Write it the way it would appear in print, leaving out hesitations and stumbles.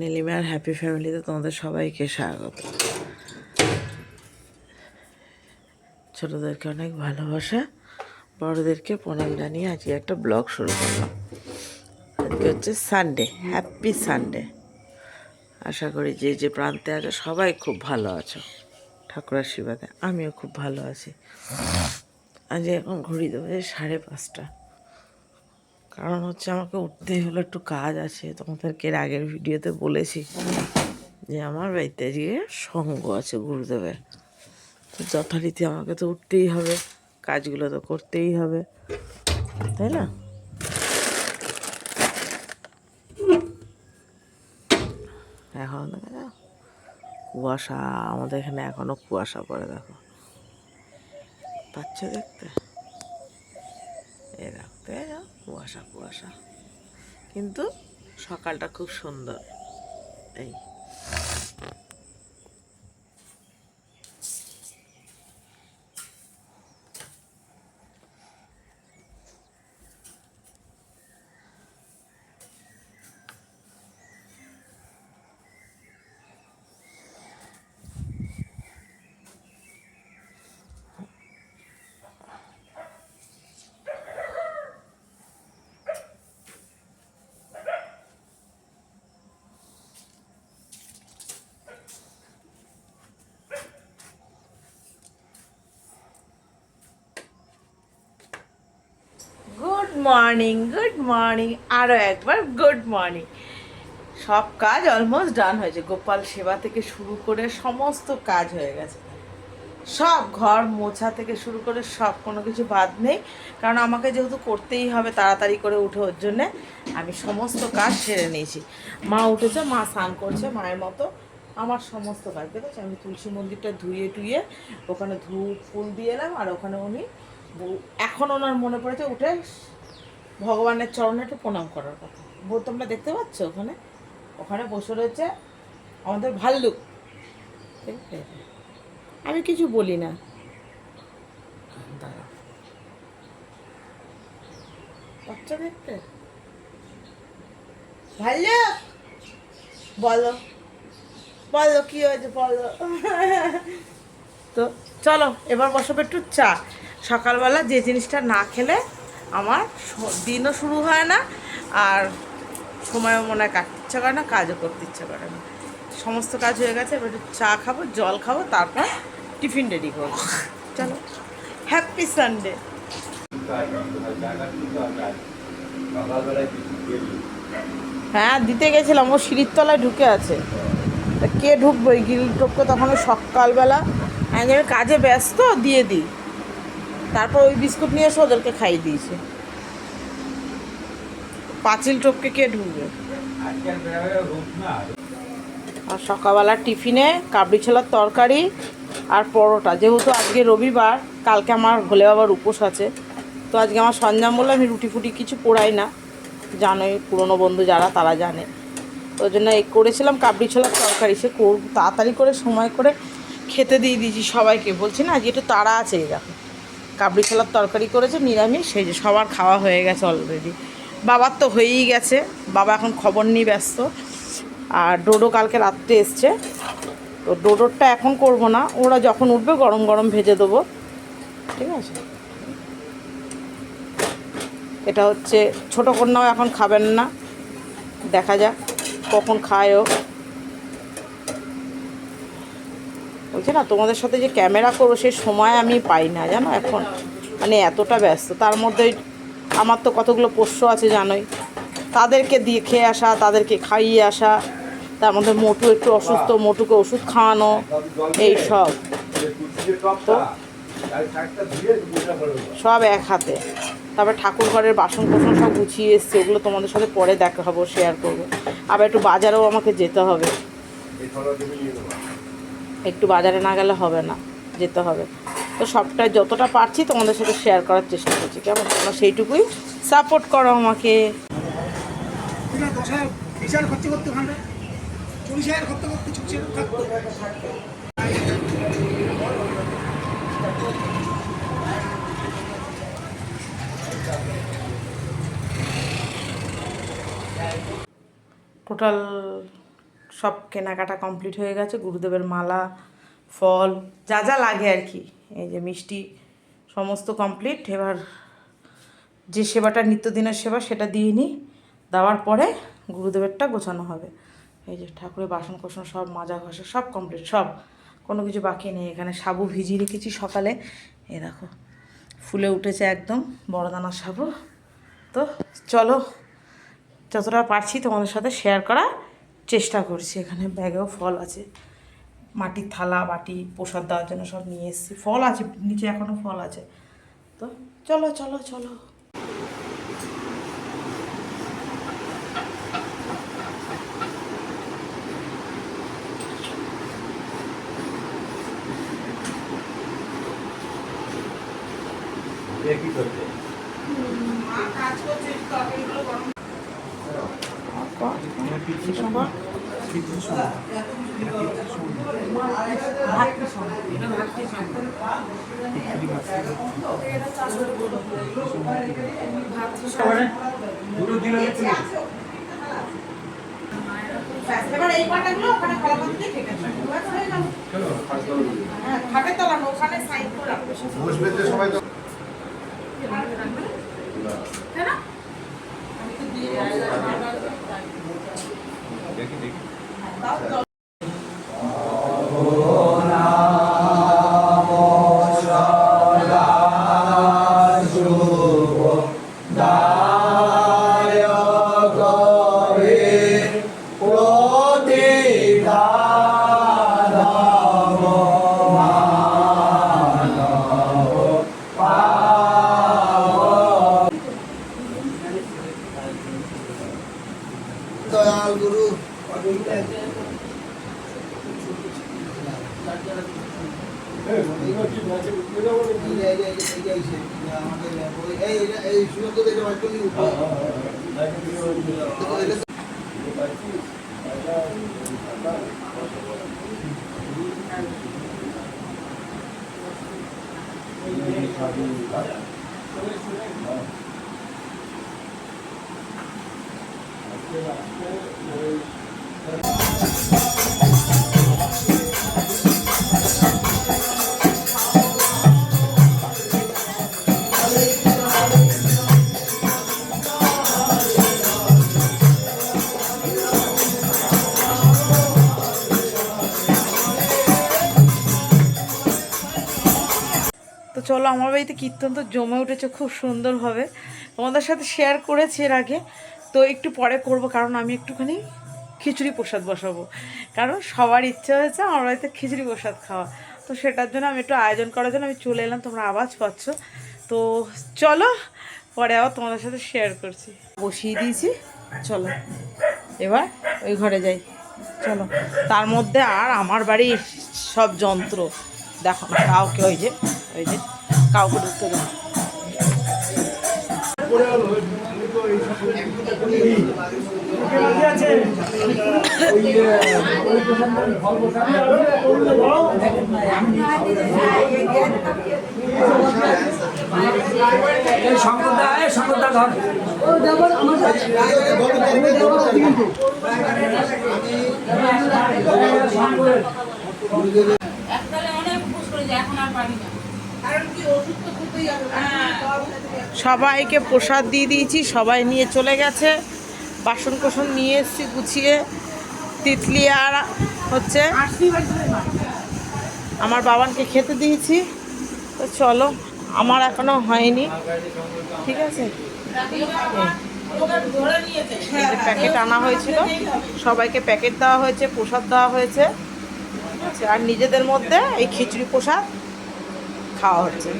নীলিমার হ্যাপি ফ্যামিলিতে তোমাদের সবাইকে স্বাগত। ছোটদেরকে অনেক ভালোবাসা, বড়দেরকে প্রণাম জানিয়ে আজকে একটা ব্লগ শুরু করলাম। আজকে হচ্ছে সানডে, হ্যাপি সানডে। আশা করি যে যে প্রান্তে আছো সবাই খুব ভালো আছো, ঠাকুরের আশীর্বাদে আমিও খুব ভালো আছি। আজ এখন ঘড়ি দেবে 5:30। কারণ হচ্ছে আমাকে উঠতেই হলো, একটু কাজ আছে। তোমাদেরকে এর আগের ভিডিওতে বলেছি যে আমার বাড়িতে আজকে সঙ্গ আছে গুরুদেবের, তো যথারীতি আমাকে তো উঠতেই হবে, কাজগুলো তো করতেই হবে, তাই না? এখন দেখো কুয়াশা, আমাদের এখানে এখনো কুয়াশা পড়ে, দেখো পাচ্ছ দেখতে? এই রাখতে কুয়াশা কুয়াশা, কিন্তু সকালটা খুব সুন্দর। এই গুড মর্নিং, গুড মর্নিং, আরও একবার গুড মর্নিং। সব কাজ অলমোস্ট ডান হয়েছে, গোপাল সেবা থেকে শুরু করে সমস্ত কাজ হয়ে গেছে। সব ঘর মোছা থেকে শুরু করে সব, কোনো কিছু বাদ নেই। কারণ আমাকে যেহেতু করতেই হবে তাড়াতাড়ি করে উঠে, ওর জন্যে আমি সমস্ত কাজ সেরে নিয়েছি। মা উঠেছে, মা স্নান করছে মায়ের মতো। আমার সমস্ত কাজ দেখেছি, আমি তুলসী মন্দিরটা ধুয়ে টুয়ে ওখানে ধূপ ফুল দিয়ে এলাম। আর ওখানে উনি এখন ওনার মনে পড়েছে উঠে ভগবানের চরণে একটু প্রণাম করার কথা। তোমরা দেখতে পাচ্ছ ওখানে, ওখানে বসে রয়েছে আমাদের ভাল্লুক। আমি কিছু বলি না, দাঁড়া বাচ্চা দেখতে। ভাল্লুক বলো, বলো কি হয়েছে বলো। তো চলো এবার বসবে একটু চা। সকালবেলা যে জিনিসটা না খেলে আমার দিনও শুরু হয় না, আর সময়ও মনে হয় কাটতে ইচ্ছা করে না, কাজও করতে ইচ্ছা করে না। সমস্ত কাজ হয়ে গেছে, এবার একটু চা খাবো, জল খাবো, তারপর টিফিন রেডি করবো। চলো, হ্যাপি সানডে। হ্যাঁ দিতে গেছিলাম, ও সিঁড়ির তলায় ঢুকে আছে। তা কে ঢুকবো এই গিল টোপকে, তখন সকালবেলা আমি কাজে ব্যস্ত, দিয়ে দিই। তারপর ওই বিস্কুট নিয়ে এসে ওদেরকে খাইয়ে দিয়েছে। পাঁচিল টপকে কে ঢুকবে? আর সকালবেলা টিফিনে কাবলি ছোলার তরকারি আর পরোটা। যেহেতু আজকে রবিবার, কালকে আমার ভোলে বাবার উপোস আছে, তো আজকে আমার সঞ্জাম বলে আমি রুটি ফুটি কিছু পোড়াই না, জানোই পুরনো বন্ধু যারা তারা জানে। ওই জন্য এই করেছিলাম কাবলি ছোলার তরকারি। সে তাড়াতাড়ি করে সময় করে খেতে দিয়ে দিয়েছি সবাইকে। বলছি না আজকে একটু তাড়া আছে, এই দেখো কাবলি ছোলার তরকারি করেছে নিরামিষ, সেই যে সবার খাওয়া হয়ে গেছে অলরেডি। বাবার তো হয়েই গেছে, বাবা এখন খবর নিয়ে ব্যস্ত। আর ডোডো কালকে রাত্রে এসছে, তো ডোডোরটা এখন করব না, ওরা যখন উঠবে গরম গরম ভেজে দেবো, ঠিক আছে? এটা হচ্ছে ছোটো কন্যাও এখন খাবেন না, দেখা যাক কখন খায় ও। বলছে না তোমাদের সাথে যে ক্যামেরা করবো সেই সময় আমি পাই না, জানো এখন মানে এতটা ব্যস্ত। তার মধ্যে আমার তো কতগুলো পোষ্য আছে জানোই, তাদেরকে দিয়ে খেয়ে আসা, তাদেরকে খাইয়ে আসা, তার মধ্যে মোটু একটু অসুস্থ, মোটুকে ওষুধ খাওয়ানো, এই সব তো সব এক হাতে। তারপরে ঠাকুর ঘরের বাসন কোসন সব গুছিয়ে এসছে, ওগুলো তোমাদের সাথে পরে দেখা হবো, শেয়ার করবো। আবার একটু বাজারেও আমাকে যেতে হবে, একটু বাজারে না গেলে হবে না, যেতে হবে। তো সবটাই যতটা পারছি তোমাদের সাথে শেয়ার করার চেষ্টা করছি, কেমন? তোমরা সেইটুকুই সাপোর্ট করো আমাকে। টোটাল সব কেনাকাটা কমপ্লিট হয়ে গেছে। গুরুদেবের মালা, ফল, যা যা লাগে আর কি, এই যে মিষ্টি সমস্ত কমপ্লিট। এবার যে সেবাটা নিত্যদিনের সেবা সেটা দিয়ে নিই, দেওয়ার পরে গুরুদেবেরটা গোছানো হবে। এই যে ঠাকুরের বাসন কোসন সব মাজা ঘষা সব কমপ্লিট, সব কোনো কিছু বাকি নেই। এখানে সাবু ভিজিয়ে রেখেছি সকালে, এই দেখো ফুলে উঠেছে একদম বড়দানার সাবু। তো চলো যতটা পারছি তোমাদের সাথে শেয়ার করার চেষ্টা করছি। এখানে ব্যাগেও ফল আছে, মাটির থালা বাটি প্রসাদ দেওয়ার জন্য সব নিয়ে এসেছি। ফল আছে নিচে, এখনও ফল আছে। তো চলো চলো চলো। কি করছে? কাজ করছে, তরকারিগুলো গরম। এবার এই পাটাগুলো ওখানে কলাপাতা দিয়ে কেটে হ্যাঁ, খাটের তলা ওখানে সাইড করে রাখবে। বসবে তো সবাই তো। দেখি দেখি। দয়াল গুরু এই সুযোগ তো চলো, আমার বাড়িতে কীর্তন তো জমে উঠেছে খুব সুন্দরভাবে, তোমাদের সাথে শেয়ার করেছি এর আগে। তো একটু পরে করব, কারণ আমি একটুখানি খিচুড়ি প্রসাদ বসাবো, কারণ সবার ইচ্ছা হয়েছে আমার বাড়িতে খিচুড়ি প্রসাদ খাওয়া। তো সেটার জন্য আমি একটু আয়োজন করার জন্য আমি চলে এলাম। তোমরা আওয়াজ পাচ্ছ, তো চলো পরে আবার তোমাদের সাথে শেয়ার করছি। বসিয়ে দিয়েছি, চলো এবার ওই ঘরে যাই। চলো, তার মধ্যে আর আমার বাড়ির সব যন্ত্র দেখো না, কাউকে ওই যে কাউকে ঢুকতে দেবো। সবাইকে প্রসাদ দিয়ে দিয়েছি, সবাই নিয়ে চলে গেছে। বাসন কোসন নিয়ে এসেছি গুছিয়ে। তিতলি আর হচ্ছে আমার বাবানকে খেতে দিয়েছি। তো চলো, আমার এখনো হয়নি, ঠিক আছে। প্যাকেট আনা হয়েছিল, সবাইকে প্যাকেট দেওয়া হয়েছে, প্রসাদ দেওয়া হয়েছে, ঠিক আছে। আর নিজেদের মধ্যে এই খিচুড়ি প্রসাদ খাওয়া হচ্ছে।